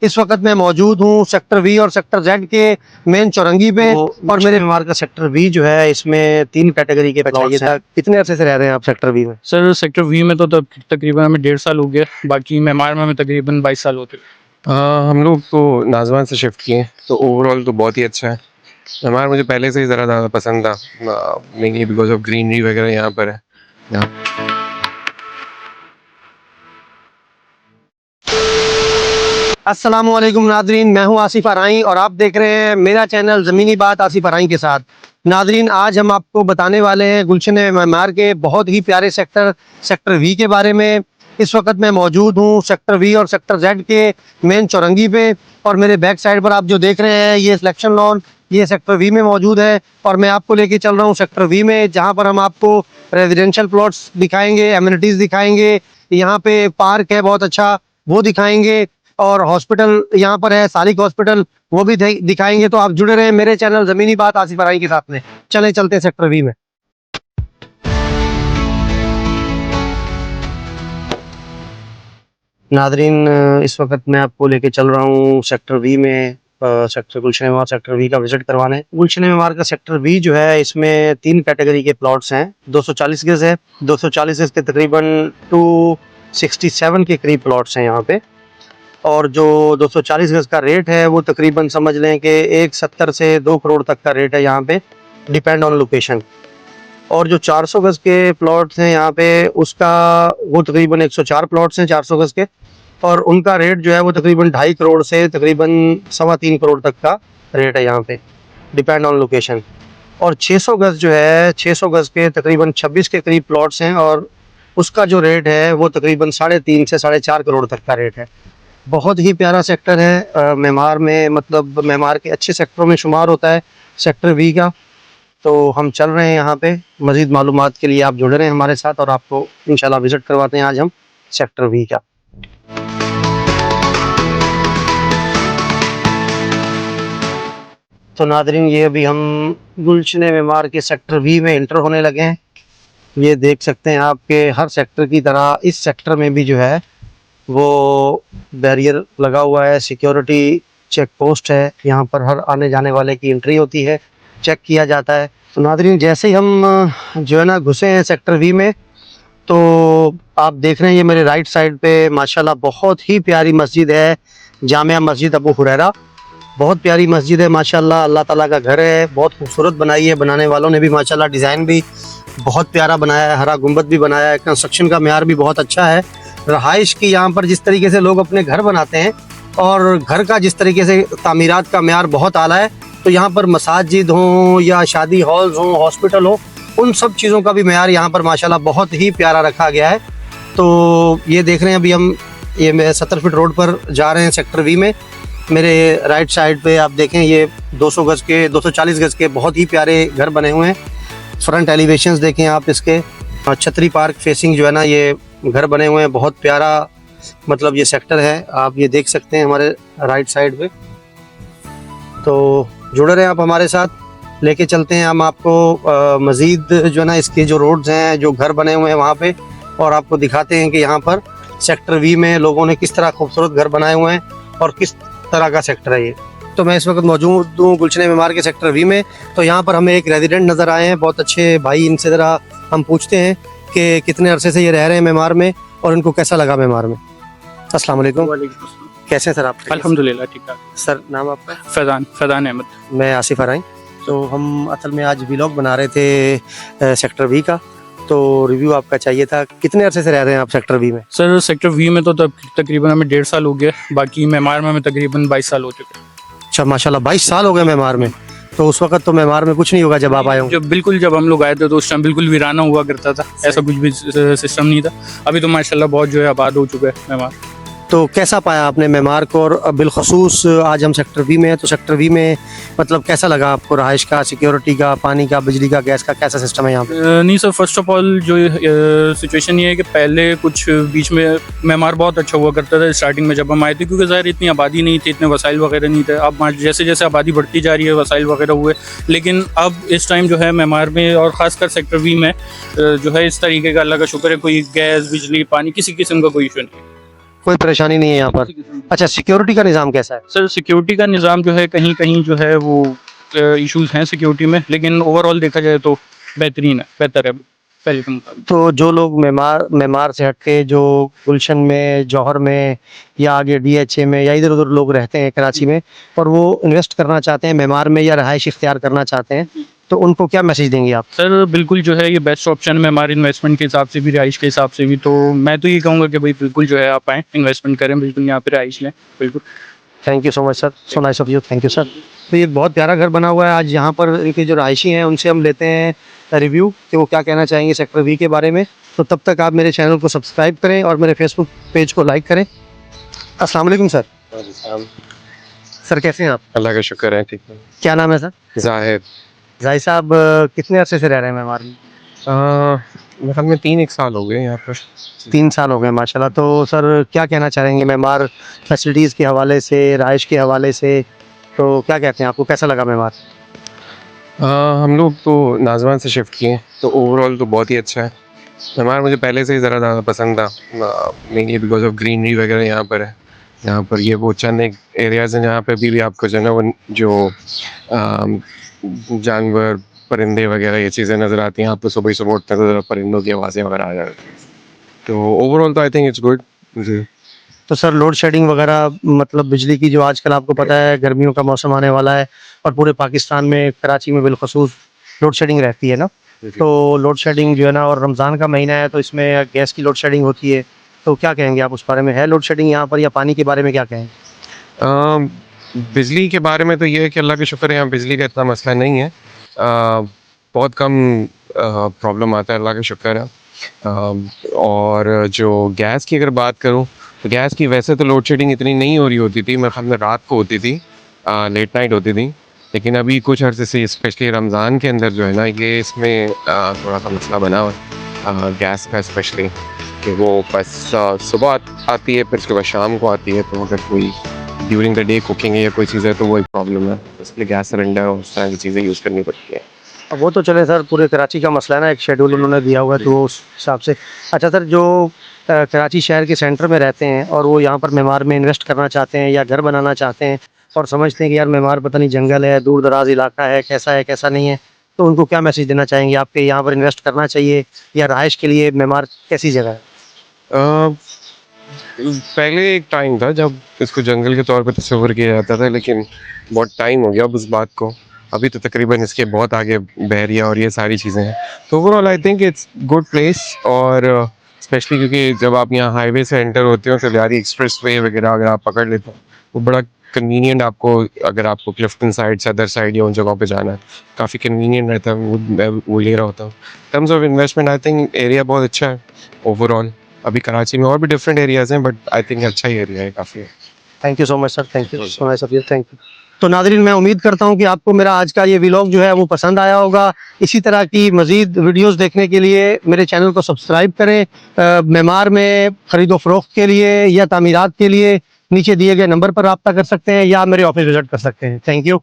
इस वक्त मैं मौजूद हूँ सेक्टर वी और सेक्टर जेड के मेन चौरंगी पे। और मेरे बीमार का सेक्टर वी जो है, इसमें 3 कैटेगरी के प्लॉट्स हैं। कितने अरसे से रह रहे हैं आप सेक्टर वी में? सर सेक्टर वी में तो तकरीबन हमें 1.5 साल हो गया, बाकी मेमार में हमें तकरीबन 22 साल होते हैं। हम लोग तो नाजवान से शिफ्ट किए, तो ओवरऑल तो बहुत ही अच्छा है। हमारा मुझे पहले से ही ज़रा ज़्यादा पसंद था, मेनली बिकॉज ऑफ ग्रीनरी वगैरह यहाँ पर है। अस्सलाम वालेकुम नादरीन, मैं हूं आसिफ आराई और आप देख रहे हैं मेरा चैनल ज़मीनी बात आसिफ आराई के साथ। नादरीन, आज हम आपको बताने वाले हैं गुलशन मेमार के बहुत ही प्यारे सेक्टर वी के बारे में। इस वक्त मैं मौजूद हूं सेक्टर वी और सेक्टर जेड के मेन चौरंगी पे। और मेरे बैक साइड पर आप जो देख रहे हैं ये सिलेक्शन लॉन, ये सेक्टर वी में मौजूद है। और मैं आपको लेके चल रहा हूँ सेक्टर वी में, जहाँ पर हम आपको रेजिडेंशियल प्लॉट्स दिखाएंगे, एमिनिटीज़ दिखाएंगे। यहाँ पे पार्क है बहुत अच्छा, वो दिखाएंगे। और हॉस्पिटल यहाँ पर है, सालिक हॉस्पिटल, वो भी दिखाएंगे। तो आप जुड़े रहे मेरे चैनल ज़मीनी बात आसिफ आराई के साथ में। चले चलते हैं सेक्टर वी में। नादरीन, इस वक्त मैं आपको लेके चल रहा हूँ सेक्टर वी में, sector Gulshan Maymar sector V का विजिट करवाने। गुलशन मेमार का सेक्टर वी जो है, इसमें 3 कैटेगरी के प्लॉट्स हैं। 240 गज है, 240 गज के तकरीबन 267 के करीब प्लॉट्स हैं यहाँ पे। और जो 240 गज का रेट है वो तकरीबन समझ लें कि 170 से 2 करोड़ तक का रेट है यहाँ पे, डिपेंड ऑन लोकेशन। और जो 400 गज के प्लॉट्स हैं यहाँ पे, उसका वो तकरीबन 104 प्लॉट्स हैं 400 गज के, और उनका रेट जो है वो तकरीबन 2.5 करोड़ से तकरीबन 3.25 करोड़ तक का रेट है यहाँ पे, डिपेंड ऑन लोकेशन। और 600 गज जो है, 600 गज के तकरीबन 26 के करीब प्लॉट्स हैं, और उसका जो रेट है वो तकरीबन 3.5 से 4.5 करोड़ तक का रेट है। बहुत ही प्यारा सेक्टर है मेमार में, मतलब मेमार के अच्छे सेक्टरों में शुमार होता है सेक्टर वी का। तो हम चल रहे हैं यहाँ पे, मज़ीद मालूमात के लिए आप जुड़े रहें हमारे साथ और आपको इंशाल्लाह विज़िट करवाते हैं आज हम सेक्टर वी का। तो नादरीन, ये अभी हम गुलशन मेमार के सेक्टर वी में इंटर होने लगे हैं। ये देख सकते हैं आपके हर सेक्टर की तरह इस सेक्टर में भी जो है वो बैरियर लगा हुआ है, सिक्योरिटी चेक पोस्ट है। यहाँ पर हर आने जाने वाले की एंट्री होती है, चेक किया जाता है। तो नादरीन, जैसे ही हम जो है ना घुसे हैं सेक्टर वी में, तो आप देख रहे हैं ये मेरे राइट साइड पे माशाल्लाह बहुत ही प्यारी मस्जिद है, जामिया मस्जिद अबू हुरैरा। बहुत प्यारी मस्जिद है माशाल्लाह, अल्लाह ताला का घर है, बहुत खूबसूरत बनाई है। बनाने वालों ने भी माशाल्लाह डिज़ाइन भी बहुत प्यारा बनाया है, हरा गुंबद भी बनाया है, कंस्ट्रक्शन का मेयार भी बहुत अच्छा है। रहाइश की यहाँ पर जिस तरीके से लोग अपने घर बनाते हैं और घर का जिस तरीके से तामीरात का मेयार बहुत आला है, तो यहाँ पर मसाजिद हों या शादी हॉल्स हों, हॉस्पिटल हो, उन सब चीज़ों का भी मेयार यहाँ पर माशाल्लाह बहुत ही प्यारा रखा गया है। तो ये देख रहे हैं अभी हम ये 70 फीट रोड पर जा रहे हैं सेक्टर वी में। मेरे राइट साइड पे आप देखें ये 200 गज के 240 गज के बहुत ही प्यारे घर बने हुए हैं। फ्रंट एलिवेशंस देखें आप इसके, छतरी पार्क फेसिंग जो है ना ये घर बने हुए हैं। बहुत प्यारा मतलब ये सेक्टर है, आप ये देख सकते हैं हमारे राइट साइड पे। तो जुड़े रहें आप हमारे साथ, लेके चलते हैं हम आपको मज़ीद जो है ना इसके जो रोड्स हैं, जो घर बने हुए हैं वहाँ पे, और आपको दिखाते हैं कि यहाँ पर सेक्टर वी में लोगों ने किस तरह खूबसूरत घर बनाए हुए हैं और किस तरह का सेक्टर है ये। तो मैं इस वक्त मौजूद हूँ गुलशन मेमार के सेक्टर वी में। तो यहाँ पर हमें एक रेजिडेंट नज़र आए हैं, बहुत अच्छे भाई। इनसे ज़रा हम पूछते हैं कि कितने अरसे से ये रह रहे हैं मेमार में और इनको कैसा लगा मेमार में। अस्सलाम वालेकुम, कैसे हैं सर आप? अल्हम्दुलिल्लाह ठीक ठाक। सर नाम आपका? फैज़ान अहमद। मैं आसिफ आराई। तो हम असल में आज व्लॉग बना रहे थे सेक्टर वी का, तो रिव्यू आपका चाहिए था। कितने अरसे से रह रहे हैं आप सेक्टर वी में? सर सेक्टर वी में तो तकरीबन हमें 1.5 साल हो गया, बाकी मेमार में हमें तकरीबन 22 साल हो चुके हैं। अच्छा माशाल्लाह, 22 साल हो गए मेमार में। तो उस वक्त तो मेमार में कुछ नहीं होगा जब आप आए होंगे? जब हम लोग आए थे तो उस टाइम बिल्कुल वीराना हुआ करता था, ऐसा कुछ भी सिस्टम नहीं था। अभी तो माशाल्लाह बहुत जो है आबाद हो चुका है मेमार। तो कैसा पाया आपने मेमार को? और बिलखसूस आज हम सेक्टर वी में हैं, तो सेक्टर वी में मतलब कैसा लगा आपको? रहाइश का, सिक्योरिटी का, पानी का, बिजली का, गैस का कैसा सिस्टम है यहाँ पे? नहीं सर, फर्स्ट ऑफ ऑल जो सिचुएशन ये है कि पहले कुछ बीच में मेमार बहुत अच्छा हुआ करता था स्टार्टिंग में जब हम आए थे, क्योंकि ज़ाहिर इतनी आबादी नहीं थी, इतने वसाइल वगैरह नहीं थे। अब जैसे जैसे आबादी बढ़ती जा रही है वसाइल वगैरह हुए, लेकिन अब इस टाइम जो है मेमार में और ख़ासकर सेक्टर वी में जो है इस तरीके का अल्लाह का शुक्र है, कोई गैस, बिजली, पानी, किसी किस्म का कोई इशू नहीं है। कोई परेशानी नहीं है यहाँ पर। अच्छा, सिक्योरिटी का निज़ाम कैसा है? सर सिक्योरिटी का निज़ाम जो है कहीं कहीं जो है वो इश्यूज हैं सिक्योरिटी में, लेकिन ओवरऑल देखा जाए तो बेहतरीन है, बेहतर है पहले के मुकाबले। तो जो लोग मेमार से हट के जो गुलशन में, जौहर में या आगे डीएचए में या इधर उधर लोग रहते हैं कराची में, और वो इन्वेस्ट करना चाहते हैं मेमार में या रहायश इख्तियार करना चाहते हैं, तो उनको क्या मैसेज देंगे आप? सर बिल्कुल जो है ये बेस्ट ऑप्शन है हमारे इन्वेस्टमेंट के हिसाब से भी, रहाइश के हिसाब से भी। तो मैं तो ये कहूँगा कि भाई बिल्कुल जो है आप आएँ, इन्वेस्टमेंट करें, बिल्कुल यहाँ पे रहाइश लें, बिल्कुल। Thank you so much sir, so nice of you, thank you sir. तो ये बहुत प्यारा घर बना हुआ है। आज यहाँ पर इनके जो रहायशी हैं उनसे हम लेते हैं रिव्यू कि वो क्या कहना चाहेंगे सेक्टर वी के बारे में। तो तब तक आप मेरे चैनल को सब्सक्राइब करें और मेरे फेसबुक पेज को लाइक करें। अस्सलाम वालेकुम सर। सर कैसे हैं आप? अल्लाह का शुक्र है, ठीक है। क्या नाम है सर? जाहिद। जाहिद साहब कितने अरसे से रह रहे हैं मेमार में? मेरे ख्याल में 3 एक साल हो गए यहाँ पर। 3 साल हो गए माशाल्लाह। तो सर क्या कहना चाहेंगे मेमार फैसिलिटीज़ के हवाले से, रहाइश के हवाले से, तो क्या कहते हैं, आपको कैसा लगा मेमार? हम लोग तो नाजवान से शिफ्ट किए, तो ओवरऑल तो बहुत ही अच्छा है। मेमार मुझे पहले से ही ज़्यादा पसंद था, मेनली बिकॉज ऑफ ग्रीनरी वगैरह यहाँ पर है। यहाँ पर ये वो चंद एक एरियाज़ हैं जहाँ पे अभी भी आपको जो है ना वो जो जानवर, परिंदे वगैरह ये चीज़ें नज़र आती हैं। आपको सुबह ही सुबह उठते हैं तो ज़रा परिंदों की आवाज़ें वगैरह आ जाती हैं। तो ओवरऑल तो आई थिंक इट्स गुड जी। तो सर लोड शेडिंग वगैरह, मतलब बिजली की जो आजकल आपको पता है गर्मियों का मौसम आने वाला है और पूरे पाकिस्तान में, कराची में बिलखसूस लोड शेडिंग रहती है ना, तो लोड शेडिंग जो है ना, और रमज़ान का महीना है तो इसमें गैस की लोड शेडिंग होती है, तो क्या कहेंगे आप उस बारे में? है लोड शेडिंग यहाँ पर, या पानी के बारे में क्या कहेंगे? बिजली के बारे में तो ये है कि अल्लाह का शुक्र है यहाँ बिजली का इतना मसला नहीं है। बहुत कम प्रॉब्लम आता है, अल्लाह का शुक्र है। और जो गैस की अगर बात करूँ तो गैस की वैसे तो लोड शेडिंग इतनी नहीं हो रही होती थी, मेरे ख्याल में रात को होती थी, लेट नाइट होती थी। लेकिन अभी कुछ अर्से से स्पेशली रमज़ान के अंदर जो है ना ये इसमें थोड़ा सा मसला बना हुआ है गैस का, स्पेशली कि वो बस सुबह आती है, फिर उसके बाद शाम को आती है। तो अगर कोई ड्यूरिंग द डे कुकिंग है या कोई चीज़ है तो वो एक प्रॉब्लम है, इसलिए गैस सिलेंडर और उस तरह की चीज़ें यूज़ करनी पड़ती है। अब वो तो चले सर, पूरे कराची का मसला है ना, एक शेड्यूल उन्होंने दिया हुआ है तो उस हिसाब से। अच्छा सर, जो कराची शहर के सेंटर में रहते हैं और वो यहाँ पर मेमार में इन्वेस्ट करना चाहते हैं या घर बनाना चाहते हैं और समझते हैं कि यार मेमार पता नहीं जंगल है, दूर दराज इलाका है, कैसा नहीं है, तो उनको क्या मैसेज देना चाहेंगे आपके? यहाँ पर इन्वेस्ट करना चाहिए या रहाइश के लिए मेमार कैसी जगह है? पहले एक टाइम था जब इसको जंगल के तौर पे तस्वीर किया जाता था, लेकिन बहुत टाइम हो गया अब उस बात को। अभी तो तकरीबन इसके बहुत आगे बहरिया और ये सारी चीज़ें हैं। तो overall I think it's good place, और स्पेशली क्योंकि जब आप यहाँ हाईवे से एंटर होते हो, सलियारी एक्सप्रेस वे वगैरह अगर आप पकड़ लेते हो, वो बड़ा कन्वीनियंट आपको, अगर आपको क्लिफ्टन साइड, सदर साइड या उन जगहों पे जाना है, काफ़ी कन्वीनियंट रहता है। वो ले रहा होता हूँ। Terms of investment I think area बहुत अच्छा है ओवरऑल। अभी कराची में और भी डिफरेंट एरियाज़ हैं, बट आई थिंक अच्छा ही एरिया है काफ़ी। Thank you so much sir, thank you so much, thank you. तो नाज़रीन, मैं उम्मीद करता हूँ कि आपको मेरा आज का ये व्लॉग जो है वो पसंद आया होगा। इसी तरह की मज़ीद वीडियोस देखने के लिए मेरे चैनल को सब्सक्राइब करें। मेमार में ख़रीदो फ़रोख्त के लिए या तामीरात के लिए नीचे दिए गए नंबर पर रब्ता कर सकते हैं या मेरे ऑफिस विज़िट कर सकते हैं। Thank you.